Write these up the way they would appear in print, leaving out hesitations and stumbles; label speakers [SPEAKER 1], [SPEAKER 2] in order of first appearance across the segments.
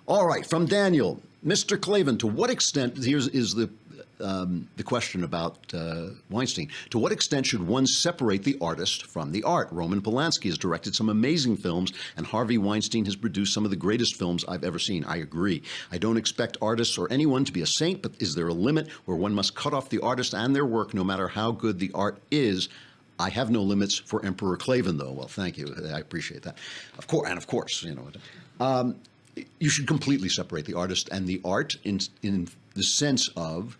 [SPEAKER 1] All right, from Daniel, Mr. Klavan. To what extent? Here's is the question about Weinstein. To what extent should one separate the artist from the art? Roman Polanski has directed some amazing films, and Harvey Weinstein has produced some of the greatest films I've ever seen. I agree. I don't expect artists or anyone to be a saint, but is there a limit where one must cut off the artist and their work, no matter how good the art is? I have no limits for Emperor Klavan, though. Well, thank you. I appreciate that. Of course, you know. You should completely separate the artist and the art in the sense of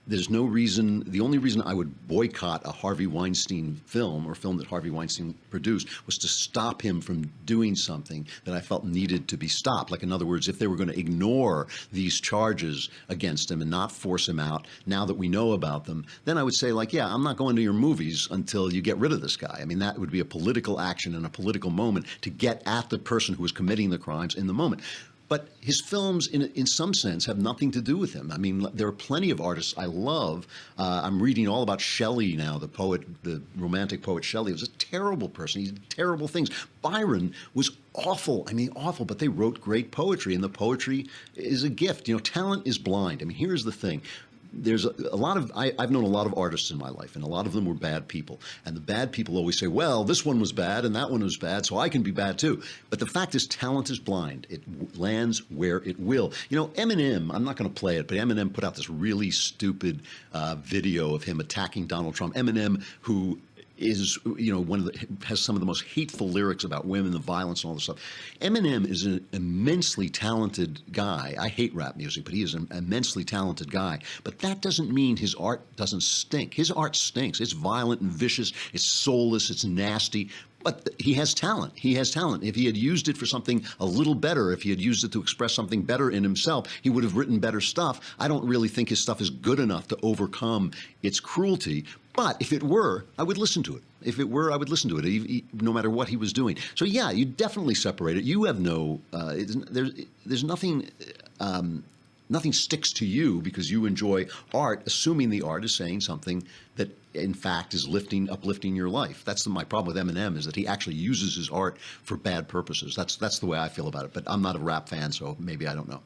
[SPEAKER 1] there's no reason, the only reason I would boycott a Harvey Weinstein film or film that Harvey Weinstein produced was to stop him from doing something that I felt needed to be stopped. Like, in other words, if they were going to ignore these charges against him and not force him out now that we know about them, then I would say, like, yeah, I'm not going to your movies until you get rid of this guy. I mean, that would be a political action and a political moment to get at the person who was committing the crimes in the moment. But his films, in some sense, have nothing to do with him. I mean, there are plenty of artists I love. I'm reading all about Shelley now, the poet, the romantic poet Shelley. He was a terrible person. He did terrible things. Byron was awful. I mean, awful, but they wrote great poetry, and the poetry is a gift. You know, talent is blind. I mean, here's the thing. There's a lot of, I've known a lot of artists in my life, and a lot of them were bad people. And the bad people always say, well, this one was bad and that one was bad, so I can be bad too. But the fact is, talent is blind. It lands where it will. You know, Eminem, I'm not going to play it, but Eminem put out this really stupid video of him attacking Donald Trump. Eminem, who is, you know, has some of the most hateful lyrics about women, the violence and all this stuff. Eminem is an immensely talented guy. I hate rap music, but he is an immensely talented guy. But that doesn't mean his art doesn't stink. His art stinks. It's violent and vicious. It's soulless. It's nasty. But he has talent. He has talent. If he had used it for something a little better, if he had used it to express something better in himself, he would have written better stuff. I don't really think his stuff is good enough to overcome its cruelty. But if it were, I would listen to it. If it were, I would listen to it, no matter what he was doing. So yeah, you definitely separate it. You have no, there's nothing, nothing sticks to you because you enjoy art, assuming the art is saying something that in fact is uplifting your life. That's my problem with Eminem, is that he actually uses his art for bad purposes. That's the way I feel about it. But I'm not a rap fan, so maybe I don't know.